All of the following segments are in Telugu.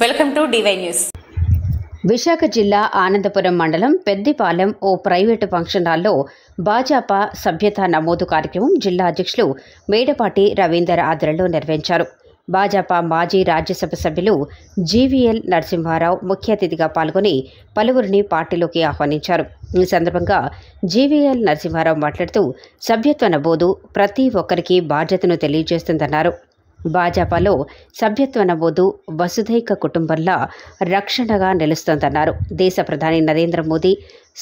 Welcome to DY news. Visakha జిల్లా ఆనందపురం మండలం పెద్దిపాలెం ఓ ప్రైవేటు ఫంక్షన్ హాల్లో భాజపా సభ్యత నమోదు కార్యక్రమం జిల్లా అధ్యక్షులు మేడపాటి రవీందర్ ఆధ్వర్యంలో నిర్వహించారు. భాజపా మాజీ రాజ్యసభ సభ్యులు జీవీఎల్ నరసింహారావు ముఖ్య అతిథిగా పాల్గొని పలువురిని పార్టీలోకి ఆహ్వానించారు. ఈ సందర్భంగా జీవీఎల్ నరసింహారావు మాట్లాడుతూ సభ్యత్వ నమోదు ప్రతి ఒక్కరికి బాధ్యతను తెలియజేస్తుందన్నారు. భాజపాలో సభ్యత్వ నమోదు వసుధైక కుటుంబంలా రక్షణగా నిలుస్తోందన్నారు. దేశ ప్రధాని నరేంద్ర మోదీ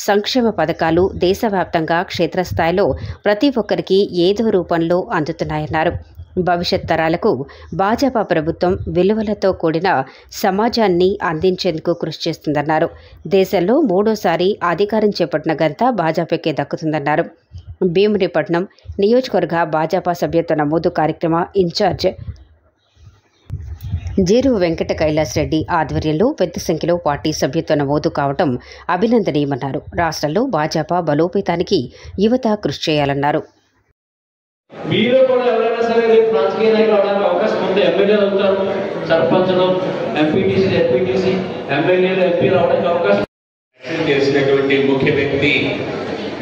సంక్షేమ పథకాలు దేశవ్యాప్తంగా క్షేత్రస్థాయిలో ప్రతి ఒక్కరికి ఏదో రూపంలో అందుతున్నాయన్నారు. భవిష్యత్ తరాలకు భాజపా ప్రభుత్వం విలువలతో కూడిన సమాజాన్ని అందించేందుకు కృషి చేస్తుందన్నారు. దేశంలో మూడోసారి అధికారం చేపట్టిన ఘనత భాజపాకే దక్కుతుందన్నారు. భీమునిపట్నం నియోజకవర్గ భాజపా సభ్యత్వ నమోదు కార్యక్రమ ఇన్ఛార్జ్ జీరు వెంకట కైలాస్ రెడ్డి ఆధ్వర్యంలో పెద్ద సంఖ్యలో పార్టీ సభ్యత్వ నమోదు కావడం అభినందనీయమన్నారు. రాష్ట్రంలో భాజపా బలోపేతానికి యువత కృషి చేయాలన్నారు. మీరు కూడా ఎవరైనా సరే రేపు రాజకీయ నాయకులు అవడానికి అవకాశం ఉంది. ఎమ్మెల్యేలు అవుతారు, సర్పంచ్లు, ఎంపీటీసీ, ఎమ్మెల్యేలు, ఎంపీలు అవడానికి అవకాశం. చేసినటువంటి ముఖ్య వ్యక్తి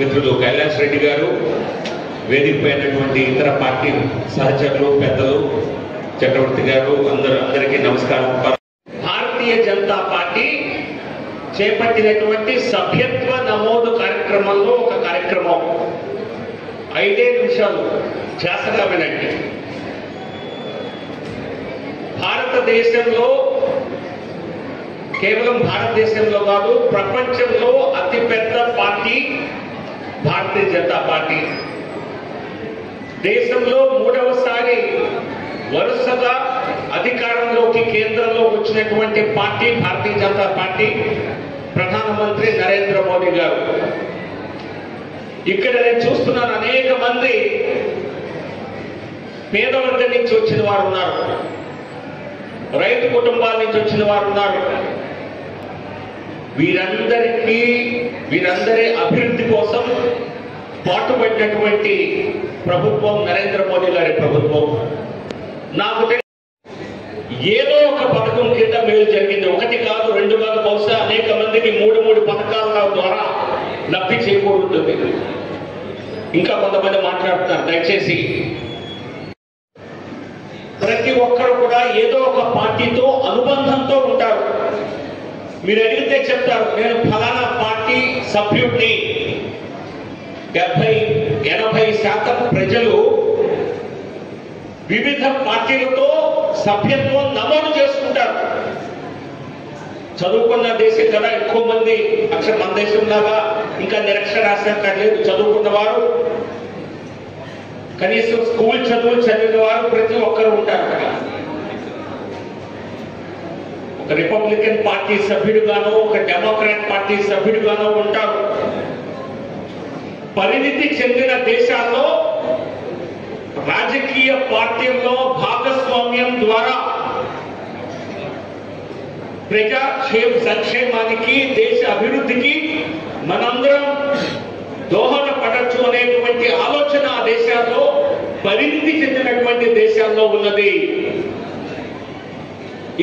మిత్రులు కైలాస్ రెడ్డి గారు, వేదికపైనటువంటి ఇతర పార్టీ సహచరులు, పెద్దలు, చక్రవర్తి గారు, అందరికీ నమస్కారం. భారతీయ జనతా పార్టీ చేపట్టినటువంటి సభ్యత్వ నమోదు కార్యక్రమంలో ఒక కార్యక్రమం 5 నిమిషాలు చేసగా వినండి. భారతదేశంలో, కేవలం భారతదేశంలో కాదు, ప్రపంచంలో అతిపెద్ద పార్టీ భారతీయ జనతా పార్టీ. దేశంలో 3వసారి వరుసగా అధికారంలోకి కేంద్రంలో వచ్చినటువంటి పార్టీ భారతీయ జనతా పార్టీ, ప్రధానమంత్రి నరేంద్ర మోదీ గారు. ఇక్కడ నేను చూస్తున్నాను, అనేక మంది పేదవర్గం నుంచి వచ్చిన వారు ఉన్నారు, రైతు కుటుంబాల నుంచి వచ్చిన వారు ఉన్నారు. వీరందరి అభివృద్ధి కోసం పాటుపడినటువంటి ప్రభుత్వం నరేంద్ర మోదీ గారి ప్రభుత్వం. నాకు ఏదో ఒక పథకం కింద మేలు జరిగింది. 1 కాదు, 2 కాదు, బహుశా అనేక మందికి 3 పథకాల ద్వారా లబ్ధి చేకూరుతుంది. ఇంకా కొంతమంది మాట్లాడుతున్నారు. దయచేసి ప్రతి ఒక్కరు కూడా ఏదో ఒక పార్టీతో అనుబంధంతో ఉంటారు. మీరు అడిగితే చెప్తారు, నేను ఫలానా పార్టీ సభ్యుడిని. 70-80% ప్రజలు వివిధ పార్టీలతో సభ్యత్వం నమోదు చేసుకుంటారు. చదువుకున్న దేశం కదా, ఎక్కువ మంది మన దేశంలాగా ఇంకా నిరక్షరాస్యత లేదు. చదువుకున్న వారు, కనీసం స్కూల్ చదువులు చదివిన వారు ప్రతి ఒక్కరు ఉంటారు కదా. ఒక రిపబ్లికన్ పార్టీ సభ్యుడుగానో, ఒక డెమోక్రాట్ పార్టీ సభ్యుడుగానో ఉంటారు. పరిణితి చెందిన దేశాల్లో రాజకీయ పార్టీల్లో భాగస్వామ్యం ద్వారా ప్రజా సంక్షేమానికి, దేశ అభివృద్ధికి మనందరం దోహదపడచ్చు అనేటువంటి ఆలోచన ఆ దేశాల్లో, పరిణితి చెందినటువంటి దేశాల్లో ఉన్నది.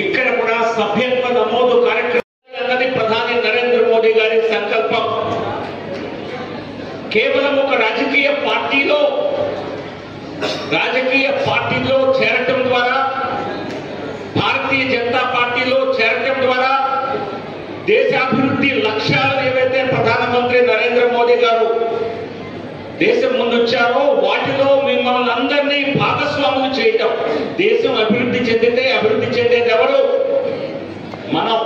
ఇక్కడ కూడా సభ్యత్వ నమోదు కార్యక్రమం అన్నది ప్రధాని నరేంద్ర మోదీ గారి సంకల్పం. కేవలం ఒక రాజకీయ పార్టీలో చేరటం ద్వారా, భారతీయ జనతా పార్టీలో చేరటం ద్వారా దేశాభివృద్ధి లక్ష్యాలు ఏవైతే ప్రధానమంత్రి నరేంద్ర మోదీ గారు దేశం ముందుచ్చారో వాటిలో మిమ్మల్ని అందరినీ భాగస్వాములు చేయటం. దేశం అభివృద్ధి చెందితే అభివృద్ధి చెందేది ఎవరు? మనం.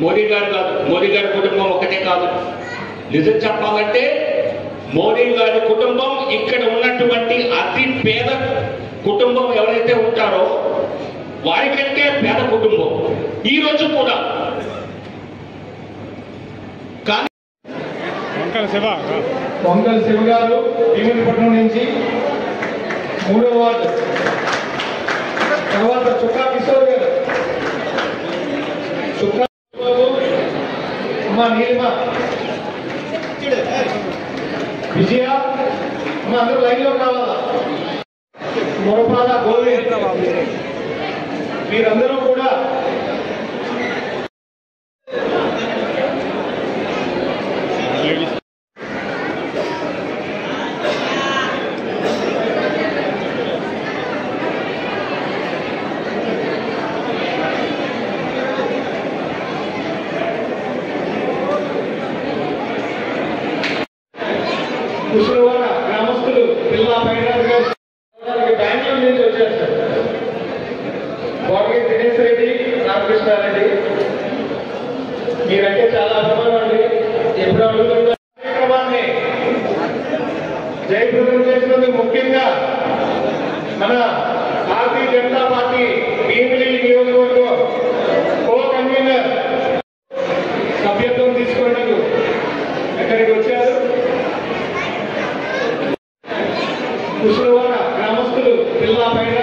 మోదీ గారు కాదు. మోదీ గారి కుటుంబం ఒకటే కాదు. నిజం చెప్పాలంటే మోదీ గారి కుటుంబం ఇక్కడ ఉన్నటువంటి అతి పేద కుటుంబం ఎవరైతే ఉంటారో వారికంటే పేద కుటుంబం ఈ రోజు కూడా. కానీ పొంగల్ శివ గారు భీమునిపట్నం నుంచి 3వ వార్డు. తర్వాత చుక్కా కిషోర్ గారు, చుక్కా అమ్మ నీలిమ, విజయ అమ్మ, అందరూ లైన్లో కావాలా. మొరపాల గోవింద్, మీరందరూ కూడా మన భారతీయ జనతా పార్టీ భీమిలి నియోజకవర్గం కో కన్వీనర్ సభ్యత్వం తీసుకున్నట్టు ఎక్కడికి వచ్చారు. కుషులవాడ గ్రామస్తులు పిల్ల పైన